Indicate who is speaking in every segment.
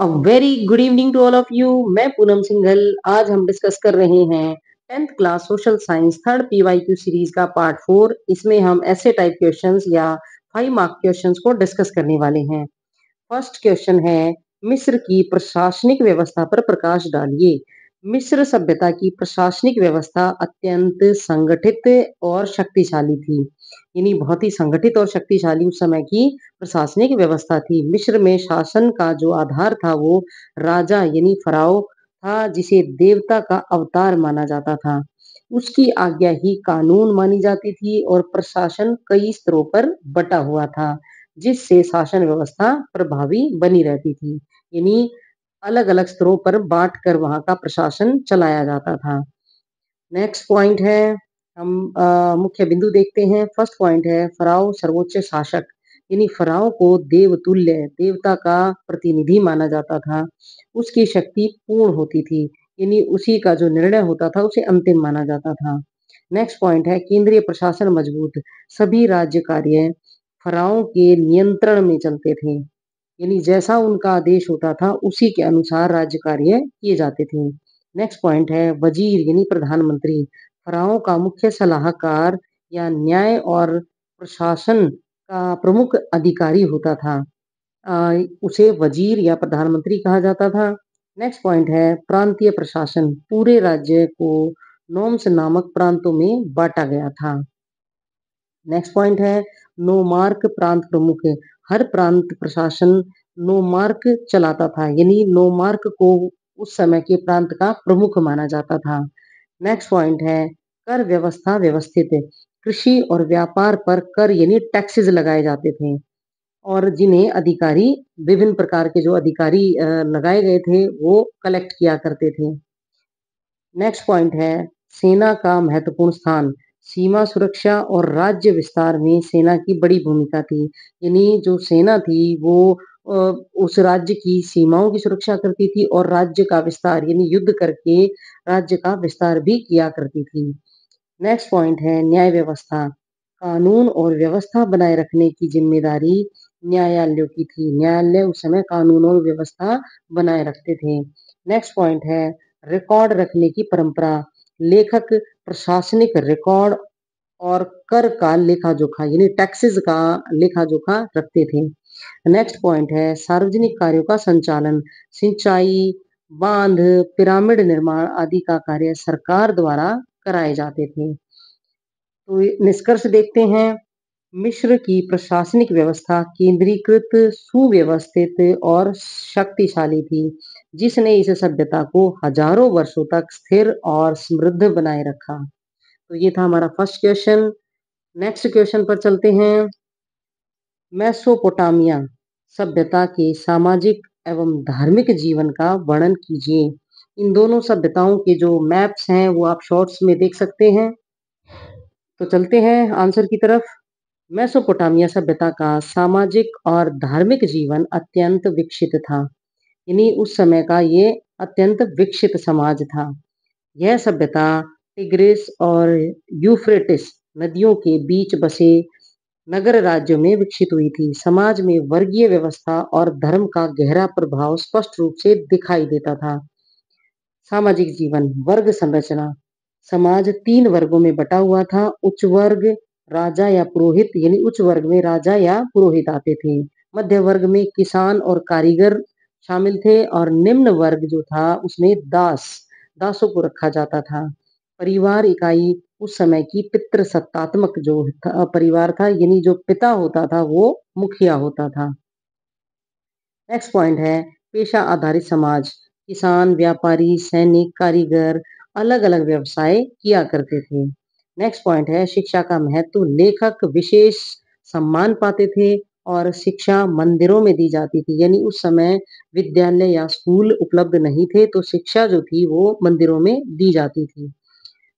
Speaker 1: A very good evening to all of you. मैं पूनम सिंघल। आज हम डिस्कस कर रहे हैं 10th class social science third PYQ series का पार्ट 4। इसमें हम ऐसे टाइप क्वेश्चंस या 5 मार्क क्वेश्चंस को डिस्कस करने वाले हैं। फर्स्ट क्वेश्चन है, मिस्र की प्रशासनिक व्यवस्था पर प्रकाश डालिए। मिस्र सभ्यता की प्रशासनिक व्यवस्था अत्यंत संगठित और शक्तिशाली थी। यानी बहुत ही संगठित और शक्तिशाली उस समय की प्रशासनिक व्यवस्था थी। मिस्र में शासन का जो आधार था वो राजा यानी फराओ था, जिसे देवता का अवतार माना जाता था। उसकी आज्ञा ही कानून मानी जाती थी और प्रशासन कई स्तरों पर बटा हुआ था, जिससे शासन व्यवस्था प्रभावी बनी रहती थी। यानी अलग-अलग स्तरों पर बाँट कर वहाँ का प्रशासन चलाया जाता था। नेक्स्ट पॉइंट है, हम मुख्य बिंदु देखते हैं। फर्स्ट पॉइंट है, फ़राओ सर्वोच्च शासक। यानी फ़राओ को देवतुल्य, देवता का प्रतिनिधि माना जाता था। उसकी शक्ति पूर्ण होती थी, यानी उसी का जो निर्णय होता था उसे अंतिम माना जाता था। नेक्स्ट पॉइंट है, केंद्रीय प्रशासन मजबूत। सभी राज्य कार्य फ़राओ के नियंत्रण में चलते थे। यानी जैसा उनका आदेश होता था उसी के अनुसार राज्य कार्य किए जाते थे। नेक्स्ट पॉइंट है, वजीर यानी प्रधानमंत्री। फ़राओ का मुख्य सलाहकार या न्याय और प्रशासन का प्रमुख अधिकारी होता था। उसे वजीर या प्रधानमंत्री कहा जाता था। नेक्स्ट पॉइंट है, प्रांतीय प्रशासन। पूरे राज्य को नोम्स नामक प्रांतों में बांटा गया था। नेक्स्ट पॉइंट है, नोमार्क प्रांत प्रमुख। हर प्रांत प्रशासन नोमार्क चलाता था, यानी नोमार्क को उस समय के प्रांत का प्रमुख माना जाता था। नेक्स्ट पॉइंट है, कर व्यवस्था व्यवस्थित। कृषि और व्यापार पर कर यानी टैक्सेस लगाए जाते थे और जिन्हें अधिकारी, विभिन्न प्रकार के जो अधिकारी लगाए गए थे वो कलेक्ट किया करते थे। नेक्स्ट पॉइंट है, सेना का महत्वपूर्ण स्थान। सीमा सुरक्षा और राज्य विस्तार में सेना की बड़ी भूमिका थी। यानी जो सेना थी वो अ, उस राज्य की सीमाओं की सुरक्षा करती थी और राज्य का विस्तार यानी युद्ध करके राज्य का विस्तार भी किया करती थी। नेक्स्ट पॉइंट है, न्याय व्यवस्था। कानून और व्यवस्था बनाए रखने की जिम्मेदारी न्यायालयों की थी। न्यायालय उस समय कानून और व्यवस्था बनाए रखते थे। नेक्स्ट पॉइंट है, रिकॉर्ड रखने की परंपरा। लेखक प्रशासनिक रिकॉर्ड और कर का लेखा जोखा यानी टैक्सेस का लेखा जोखा रखते थे। नेक्स्ट पॉइंट है, सार्वजनिक कार्यों का संचालन। सिंचाई, बांध, पिरामिड निर्माण आदि का कार्य सरकार द्वारा कराए जाते थे। तो निष्कर्ष देखते हैं, मिस्र की प्रशासनिक व्यवस्था केंद्रीकृत, सुव्यवस्थित और शक्तिशाली थी, जिसने इस सभ्यता को हजारों वर्षों तक स्थिर और समृद्ध बनाए रखा। तो ये था हमारा फर्स्ट क्वेश्चन। नेक्स्ट क्वेश्चन पर चलते हैं। मेसोपोटामिया सभ्यता के सामाजिक एवं धार्मिक जीवन का वर्णन कीजिए। इन दोनों सभ्यताओं के जो मैप्स हैं वो आप शॉर्ट्स में देख सकते हैं। तो चलते हैं आंसर की तरफ। मेसोपोटामिया सभ्यता का सामाजिक और धार्मिक जीवन अत्यंत विकसित था। यानी उस समय का ये अत्यंत विकसित समाज था। यह सभ्यता टिग्रिस और यूफ्रेटिस नदियों के बीच बसे नगर राज्यों में विकसित हुई थी। समाज में वर्गीय व्यवस्था और धर्म का गहरा प्रभाव स्पष्ट रूप से दिखाई देता था। सामाजिक जीवन, वर्ग संरचना। समाज 3 वर्गों में बटा हुआ था। उच्च वर्ग, राजा या पुरोहित, यानी उच्च वर्ग में राजा या पुरोहित आते थे। मध्य वर्ग में किसान और कारीगर शामिल थे और निम्न वर्ग जो था उसमें दासों को रखा जाता था। परिवार इकाई उस समय की पितृसत्तात्मक जो परिवार था, यानी जो पिता होता था वो मुखिया होता था। नेक्स्ट पॉइंट है, पेशा आधारित समाज। किसान, व्यापारी, सैनिक, कारीगर अलग-अलग व्यवसाय किया करते थे। नेक्स्ट पॉइंट है, शिक्षा का महत्व। लेखक विशेष सम्मान पाते थे और शिक्षा मंदिरों में दी जाती थी। यानी उस समय विद्यालय या स्कूल उपलब्ध नहीं थे तो शिक्षा जो थी वो मंदिरों में दी जाती थी।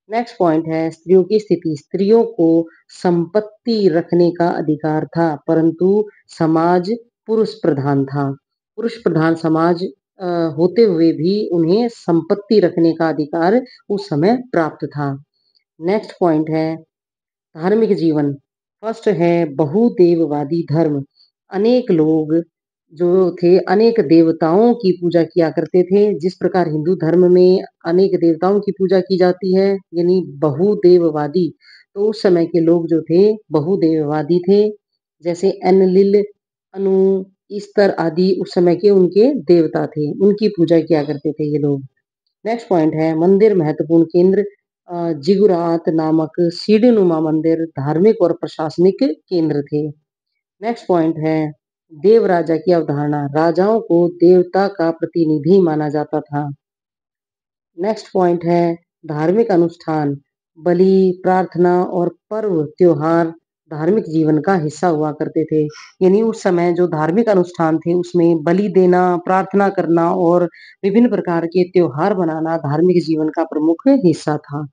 Speaker 1: नेक्स्ट पॉइंट है, स्त्रियों की स्थिति। स्त्रियों को संपत्ति रखने का अधिकार था, परंतु समाज पुरुष प्रधान था। पुरुष प्रधान समाज होते हुए भी उन्हें संपत्ति रखने का अधिकार उस समय प्राप्त था। नेक्स्ट पॉइंट है, धार्मिक जीवन। फर्स्ट है बहुदेववादी धर्म। अनेक लोग जो थे अनेक देवताओं की पूजा किया करते थे। जिस प्रकार हिंदू धर्म में अनेक देवताओं की पूजा की जाती है, यानी बहुदेववादी, तो उस समय के लोग जो थे बहुदेववादी थे। जैसे एनलिल, अनु, ईस्टर आदि उस समय के उनके देवता थे, उनकी पूजा किया करते थे ये लोग। नेक्स्ट पॉइंट है मंदिर महत्वपूर्ण केंद्र। जिगुरात नामक सीढ़ीनुमा मंदिर धार्मिक और प्रशासनिक केंद्र थे। नेक्स्ट पॉइंट है देव राजा की अवधारणा। राजाओं को देवता का प्रतिनिधि माना जाता था। नेक्स्ट पॉइंट है धार्मिक अनुष्ठान। बलि, प्रार्थना और पर्व त्योहार धार्मिक जीवन का हिस्सा हुआ करते थे। यानी उस समय जो धार्मिक अनुष्ठान थे उसमें बलि देना, प्रार्थना करना और विभिन्न प्रकार के त्योहार मनाना धार्मिक जीवन का प्रमुख हिस्सा था।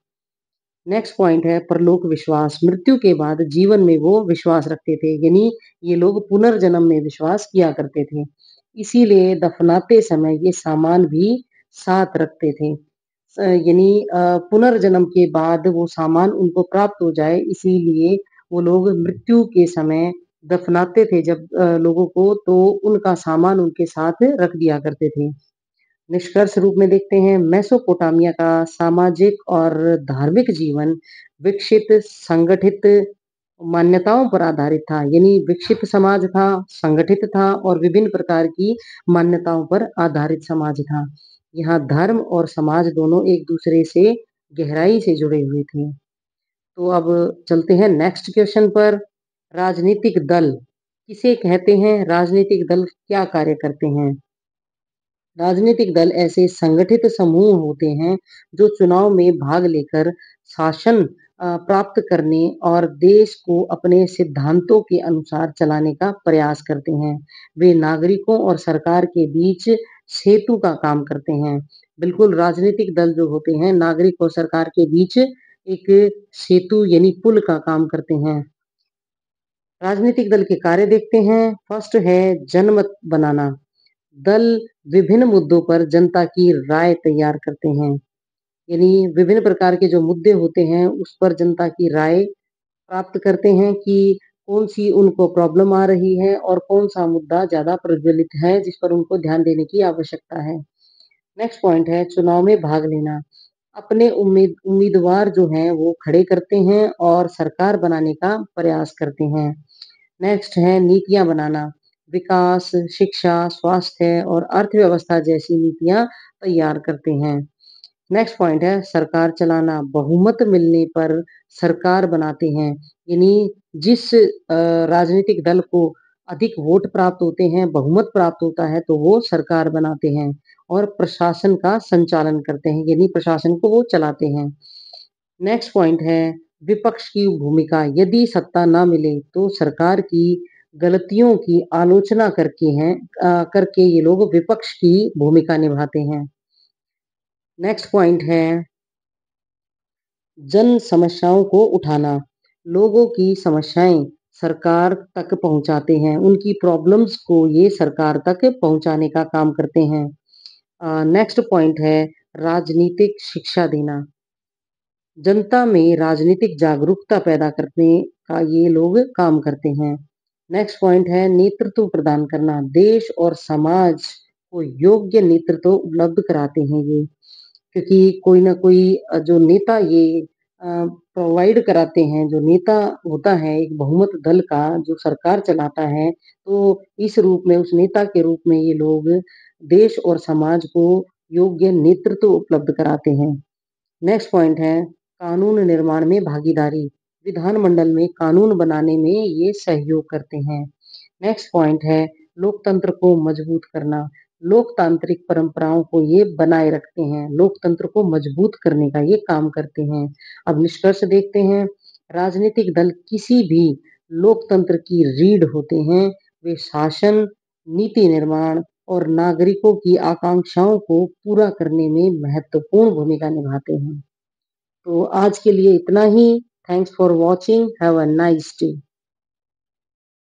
Speaker 1: नेक्स्ट पॉइंट है परलोक विश्वास। मृत्यु के बाद जीवन में वो विश्वास रखते थे, यानी ये लोग पुनर्जन्म में विश्वास किया करते थे। इसीलिए दफनाते समय ये सामान भी साथ रखते थे। यानी पुनर्जन्म के बाद वो सामान उनको प्राप्त हो जाए, इसीलिए वो लोग मृत्यु के समय दफनाते थे जब लोगों को, तो उनका सामान उनके साथ रख दिया करते थे। निष्कर्ष रूप में देखते हैं मेसोपोटामिया का सामाजिक और धार्मिक जीवन विकसित, संगठित मान्यताओं पर आधारित था। यानी विकसित समाज था, संगठित था और विभिन्न प्रकार की मान्यताओं पर आधारित समाज था। यहाँ धर्म और समाज दोनों एक दूसरे से गहराई से जुड़े हुए थे। तो अब चलते हैं नेक्स्ट क्वेश्चन पर। राजनीतिक दल किसे कहते हैं? राजनीतिक दल क्या कार्य करते हैं? राजनीतिक दल ऐसे संगठित समूह होते हैं जो चुनाव में भाग लेकर शासन प्राप्त करने और देश को अपने सिद्धांतों के अनुसार चलाने का प्रयास करते हैं। वे नागरिकों और सरकार के बीच सेतु का काम करते हैं। बिल्कुल, राजनीतिक दल जो होते हैं नागरिक और सरकार के बीच एक सेतु यानी पुल का काम करते हैं। राजनीतिक दल के कार्य देखते हैं। फर्स्ट है जनमत बनाना। दल विभिन्न मुद्दों पर जनता की राय तैयार करते हैं। यानी विभिन्न प्रकार के जो मुद्दे होते हैं उस पर जनता की राय प्राप्त करते हैं कि कौन सी उनको प्रॉब्लम आ रही है और कौन सा मुद्दा ज्यादा प्रज्वलित है जिस पर उनको ध्यान देने की आवश्यकता है। नेक्स्ट पॉइंट है चुनाव में भाग लेना। अपने उम्मीदवार जो हैं वो खड़े करते हैं और सरकार बनाने का प्रयास करते हैं। नेक्स्ट है नीतियां बनाना। विकास, शिक्षा, स्वास्थ्य और अर्थव्यवस्था जैसी नीतियां तैयार करते हैं। नेक्स्ट पॉइंट है सरकार चलाना। बहुमत मिलने पर सरकार बनाते हैं। यानी जिस राजनीतिक दल को अधिक वोट प्राप्त होते हैं, बहुमत प्राप्त होता है, तो वो सरकार बनाते हैं और प्रशासन का संचालन करते हैं, यानी प्रशासन को वो चलाते हैं। नेक्स्ट पॉइंट है विपक्ष की भूमिका। यदि सत्ता ना मिले तो सरकार की गलतियों की आलोचना करके ये लोग विपक्ष की भूमिका निभाते हैं। नेक्स्ट पॉइंट है जन समस्याओं को उठाना। लोगों की समस्याएं सरकार तक पहुंचाते हैं, उनकी प्रॉब्लम्स को ये सरकार तक पहुंचाने का काम करते हैं। नेक्स्ट पॉइंट है राजनीतिक शिक्षा देना। जनता में राजनीतिक जागरूकता पैदा करने का ये लोग काम करते हैं। नेक्स्ट पॉइंट है नेतृत्व प्रदान करना। देश और समाज को योग्य नेतृत्व उपलब्ध कराते हैं ये, क्योंकि कोई ना कोई जो नेता ये प्रोवाइड कराते हैं। जो नेता होता है एक बहुमत दल का जो सरकार चलाता है, तो इस रूप में उस नेता के रूप में ये लोग देश और समाज को योग्य नेतृत्व उपलब्ध कराते हैं। नेक्स्ट पॉइंट है कानून निर्माण में भागीदारी। विधानमंडल में कानून बनाने में ये सहयोग करते हैं। नेक्स्ट पॉइंट है लोकतंत्र को मजबूत करना। लोकतांत्रिक परंपराओं को ये बनाए रखते हैं, लोकतंत्र को मजबूत करने का ये काम करते हैं। अब निष्कर्ष देखते हैं। राजनीतिक दल किसी भी लोकतंत्र की रीढ़ होते हैं। वे शासन, नीति निर्माण और नागरिकों की आकांक्षाओं को पूरा करने में महत्वपूर्ण भूमिका निभाते हैं। तो आज के लिए इतना ही। Thanks for watching. Have a nice day.